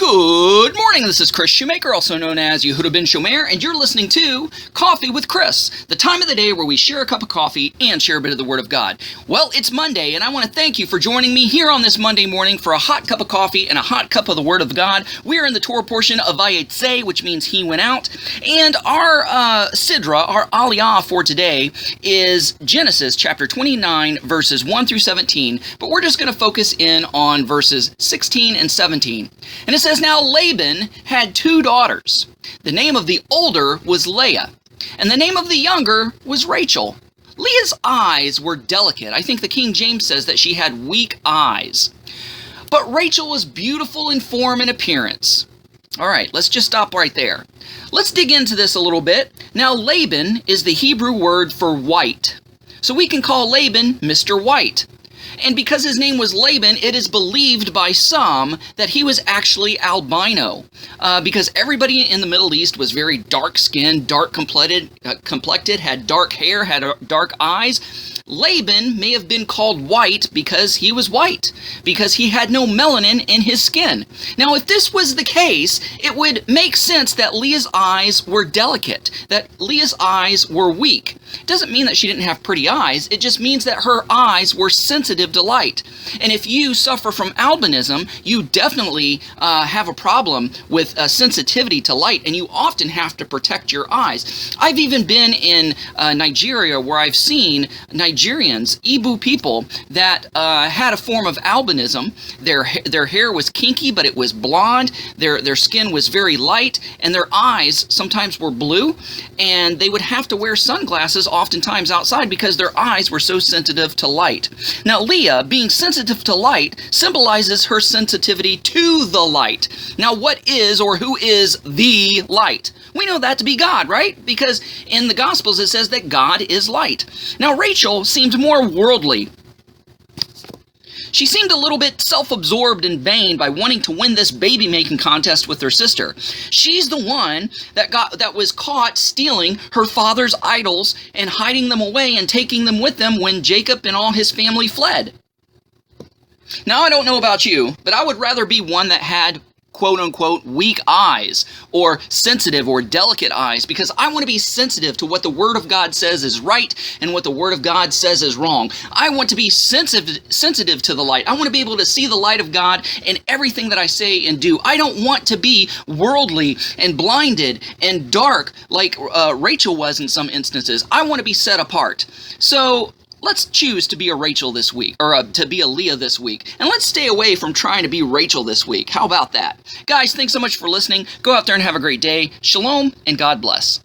Good morning, this is Kris Shoemaker, also known as Yehudah ben Shomeyr, and you're listening to Coffee with Kris, the time of the day where we share a cup of coffee and share a bit of the Word of God. Well, it's Monday, and I want to thank you for joining me here on this Monday morning for a hot cup of coffee and a hot cup of the Word of God. We are in the Torah portion of Vayetze, which means He went out, and our Sidra, our Aliyah for today, is Genesis chapter 29, verses 1 through 17, but we're just going to focus in on verses 16 and 17. And it says, "Now Laban had 2 daughters. The name of the older was Leah, and the name of the younger was Rachel. Leah's eyes were delicate." I think the King James says that she had weak eyes. "But Rachel was beautiful in form and appearance." All right, let's just stop right there. Let's dig into this a little bit. Now, Laban is the Hebrew word for white. So we can call Laban Mr. White. And because his name was Laban, it is believed by some that he was actually albino, because everybody in the Middle East was very dark-skinned, dark-complected, had dark hair, had dark eyes. Laban may have been called white because he was white, because he had no melanin in his skin. Now, if this was the case, it would make sense that Leah's eyes were delicate, that Leah's eyes were weak. It doesn't mean that she didn't have pretty eyes, it just means that her eyes were sensitive to light. And if you suffer from albinism, you definitely have a problem with sensitivity to light, and you often have to protect your eyes. I've even been in Nigeria where I've seen Nigerians, Igbo people, that had a form of albinism. Their hair was kinky, but it was blonde. Their skin was very light, and their eyes sometimes were blue, and they would have to wear sunglasses oftentimes outside because their eyes were so sensitive to light. Now, Leah, being sensitive to light, symbolizes her sensitivity to the light. Now, what is or who is the light? We know that to be God, right? Because in the Gospels it says that God is light. Now, Rachel seemed more worldly. She seemed a little bit self-absorbed and vain by wanting to win this baby-making contest with her sister. She's the one that was caught stealing her father's idols and hiding them away and taking them with them when Jacob and all his family fled. Now, I don't know about you, but I would rather be one that had quote-unquote weak eyes or sensitive or delicate eyes, because I want to be sensitive to what the Word of God says is right and what the Word of God says is wrong. I want to be sensitive to the light. I want to be able to see the light of God in everything that I say and do. I don't want to be worldly and blinded and dark like Rachel was in some instances. I want to be set apart. So let's choose to be a Rachel this week, or to be a Leah this week. And let's stay away from trying to be Rachel this week. How about that? Guys, thanks so much for listening. Go out there and have a great day. Shalom, and God bless.